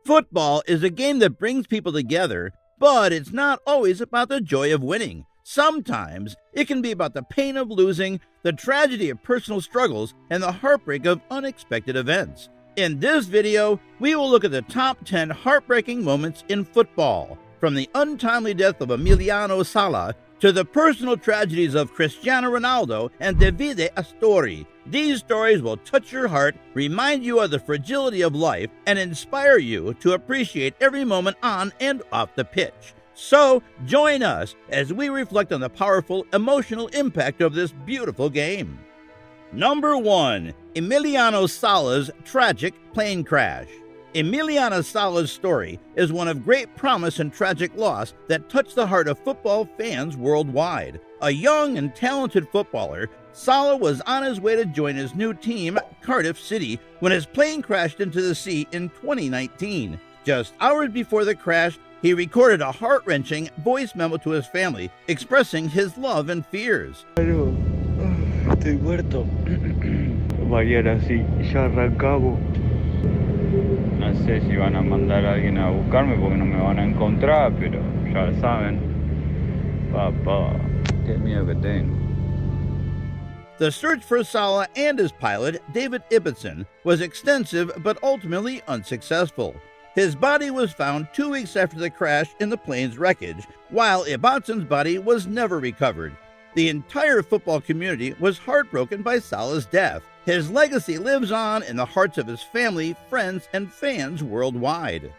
Football is a game that brings people together, but it's not always about the joy of winning. Sometimes it can be about the pain of losing, the tragedy of personal struggles, and the heartbreak of unexpected events. In this video, we will look at the top 10 heartbreaking moments in football, from the untimely death of EMILIANO to the personal tragedies of Cristiano Ronaldo and Davide Astori. These stories will touch your heart, remind you of the fragility of life, and inspire you to appreciate every moment on and off the pitch. So, join us as we reflect on the powerful emotional impact of this beautiful game. Number 1. Emiliano Sala's tragic plane crash. Emiliano Sala's story is one of great promise and tragic loss that touched the heart of football fans worldwide. A young and talented footballer, Sala was on his way to join his new team, Cardiff City, when his plane crashed into the sea in 2019. Just hours before the crash, he recorded a heart-wrenching voice memo to his family, expressing his love and fears. Estoy muerto. Mañana sí, ya arrancamos. No sé si van a mandar a alguien a buscarme porque no me van a encontrar, pero ya saben. Papá, qué miedo que tengo. The search for Sala and his pilot, David Ibbotson, was extensive but ultimately unsuccessful. His body was found 2 weeks after the crash in the plane's wreckage, while Ibbotson's body was never recovered. The entire football community was heartbroken by Sala's death. His legacy lives on in the hearts of his family, friends, and fans worldwide.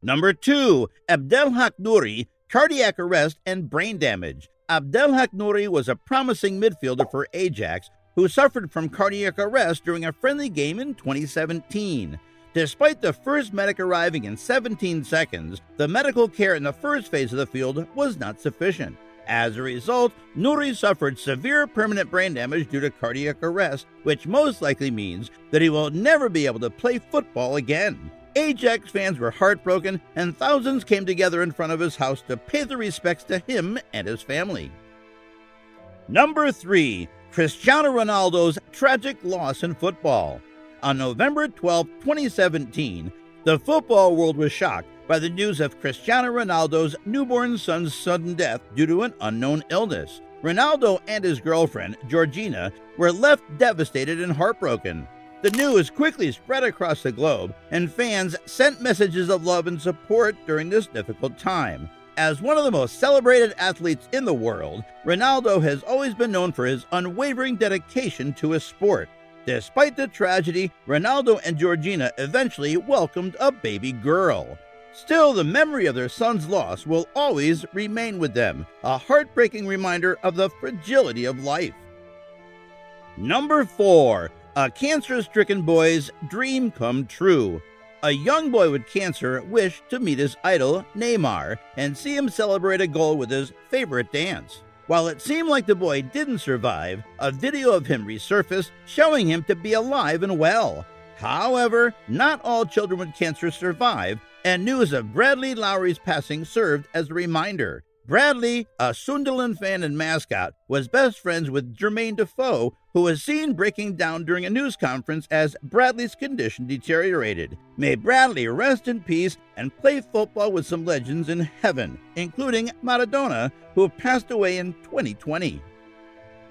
Number 2. Abdelhak Nouri, cardiac arrest and brain damage. Abdelhak Nouri was a promising midfielder for Ajax who suffered from cardiac arrest during a friendly game in 2017. Despite the first medic arriving in 17 seconds, the medical care in the first phase of the field was not sufficient. As a result, Nouri suffered severe permanent brain damage due to cardiac arrest, which most likely means that he will never be able to play football again. Ajax fans were heartbroken, and thousands came together in front of his house to pay their respects to him and his family. Number 3. Cristiano Ronaldo's tragic loss in football. On November 12, 2017, the football world was shocked by the news of Cristiano Ronaldo's newborn son's sudden death due to an unknown illness. Ronaldo and his girlfriend, Georgina, were left devastated and heartbroken. The news quickly spread across the globe, and fans sent messages of love and support during this difficult time. As one of the most celebrated athletes in the world, Ronaldo has always been known for his unwavering dedication to his sport. Despite the tragedy, Ronaldo and Georgina eventually welcomed a baby girl. Still, the memory of their son's loss will always remain with them, a heartbreaking reminder of the fragility of life. Number 4. A cancer-stricken boy's dream come true. A young boy with cancer wished to meet his idol, Neymar, and see him celebrate a goal with his favorite dance. While it seemed like the boy didn't survive, a video of him resurfaced showing him to be alive and well. However, not all children with cancer survive, and news of Bradley Lowery's passing served as a reminder. Bradley, a Sunderland fan and mascot, was best friends with Jermaine Defoe, who was seen breaking down during a news conference as Bradley's condition deteriorated. May Bradley rest in peace and play football with some legends in heaven, including Maradona, who passed away in 2020.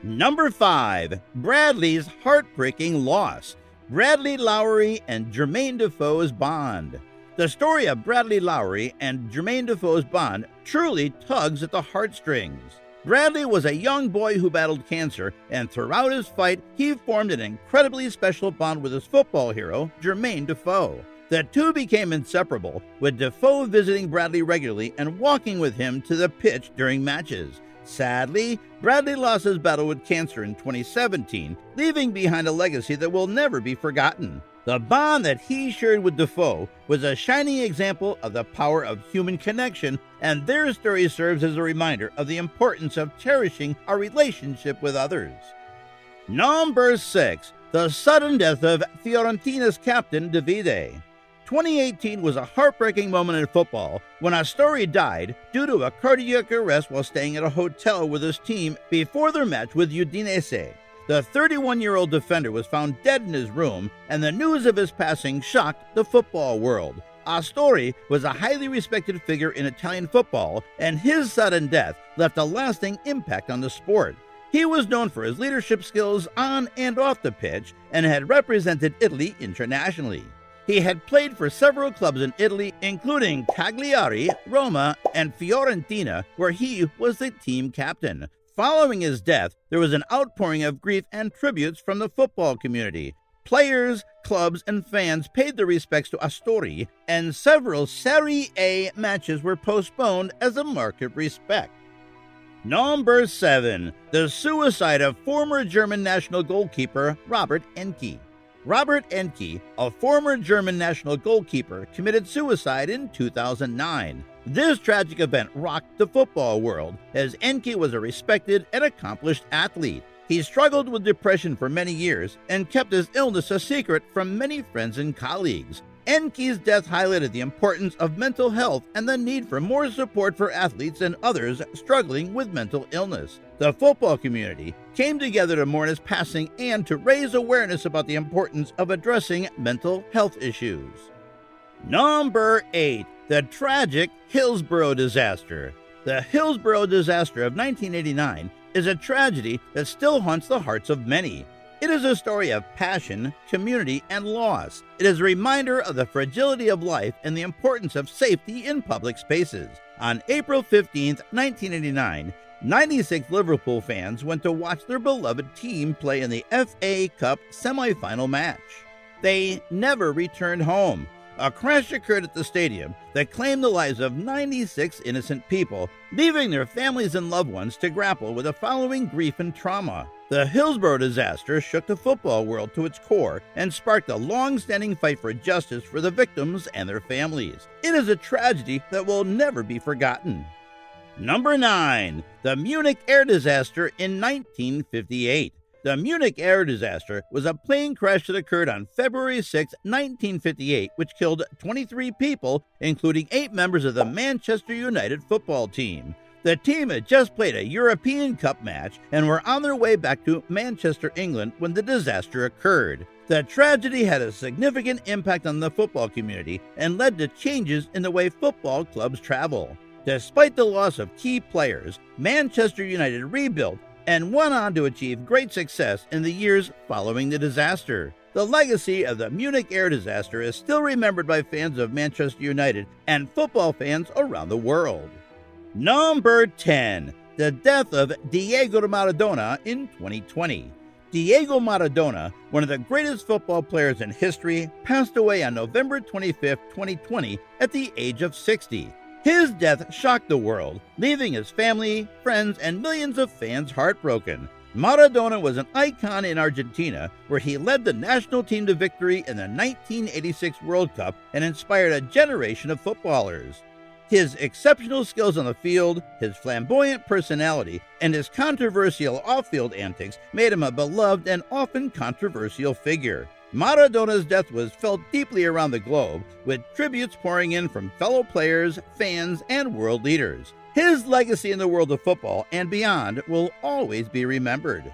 Number 5. Bradley's heartbreaking loss. Bradley Lowery and Jermaine Defoe's bond. The story of Bradley Lowery and Jermaine Defoe's bond truly tugs at the heartstrings. Bradley was a young boy who battled cancer, and throughout his fight, he formed an incredibly special bond with his football hero, Jermaine Defoe. The two became inseparable, with Defoe visiting Bradley regularly and walking with him to the pitch during matches. Sadly, Bradley lost his battle with cancer in 2017, leaving behind a legacy that will never be forgotten. The bond that he shared with Defoe was a shining example of the power of human connection, and their story serves as a reminder of the importance of cherishing our relationship with others. Number 6. The sudden death of Fiorentina's captain, Davide. 2018 was a heartbreaking moment in football when Astori died due to a cardiac arrest while staying at a hotel with his team before their match with Udinese. The 31-year-old defender was found dead in his room, and the news of his passing shocked the football world. Astori was a highly respected figure in Italian football, and his sudden death left a lasting impact on the sport. He was known for his leadership skills on and off the pitch and had represented Italy internationally. He had played for several clubs in Italy, including Cagliari, Roma, and Fiorentina, where he was the team captain. Following his death, there was an outpouring of grief and tributes from the football community. Players, clubs, and fans paid their respects to Astori, and several Serie A matches were postponed as a mark of respect. Number 7. The suicide of former German national goalkeeper Robert Enke. Robert Enke, a former German national goalkeeper, committed suicide in 2009. This tragic event rocked the football world, as Enke was a respected and accomplished athlete. He struggled with depression for many years and kept his illness a secret from many friends and colleagues. Enke's death highlighted the importance of mental health and the need for more support for athletes and others struggling with mental illness. The football community came together to mourn his passing and to raise awareness about the importance of addressing mental health issues. Number 8. The tragic Hillsborough disaster. The Hillsborough disaster of 1989 is a tragedy that still haunts the hearts of many. It is a story of passion, community, and loss. It is a reminder of the fragility of life and the importance of safety in public spaces. On April 15, 1989, 96 Liverpool fans went to watch their beloved team play in the FA Cup semi-final match. They never returned home. A crash occurred at the stadium that claimed the lives of 96 innocent people, leaving their families and loved ones to grapple with the following grief and trauma. The Hillsborough disaster shook the football world to its core and sparked a long-standing fight for justice for the victims and their families. It is a tragedy that will never be forgotten. Number 9. The Munich air disaster in 1958. The Munich air disaster was a plane crash that occurred on February 6, 1958, which killed 23 people, including 8 members of the Manchester United football team. The team had just played a European Cup match and were on their way back to Manchester, England, when the disaster occurred. The tragedy had a significant impact on the football community and led to changes in the way football clubs travel. Despite the loss of key players, Manchester United rebuilt and went on to achieve great success in the years following the disaster. The legacy of the Munich air disaster is still remembered by fans of Manchester United and football fans around the world. Number 10. The death of Diego Maradona in 2020. Diego Maradona, one of the greatest football players in history, passed away on November 25, 2020 at the age of 60. His death shocked the world, leaving his family, friends, and millions of fans heartbroken. Maradona was an icon in Argentina, where he led the national team to victory in the 1986 World Cup and inspired a generation of footballers. His exceptional skills on the field, his flamboyant personality, and his controversial off-field antics made him a beloved and often controversial figure. Maradona's death was felt deeply around the globe, with tributes pouring in from fellow players, fans, and world leaders. His legacy in the world of football and beyond will always be remembered.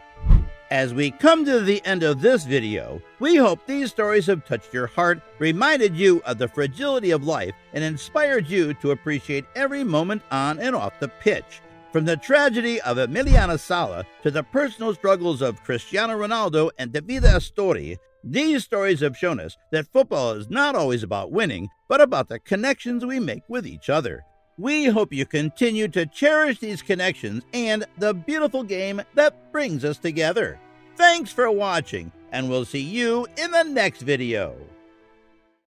As we come to the end of this video, we hope these stories have touched your heart, reminded you of the fragility of life, and inspired you to appreciate every moment on and off the pitch. From the tragedy of EMILIANO to the personal struggles of Cristiano Ronaldo and Davide Astori, these stories have shown us that football is not always about winning, but about the connections we make with each other. We hope you continue to cherish these connections and the beautiful game that brings us together. Thanks for watching, and we'll see you in the next video.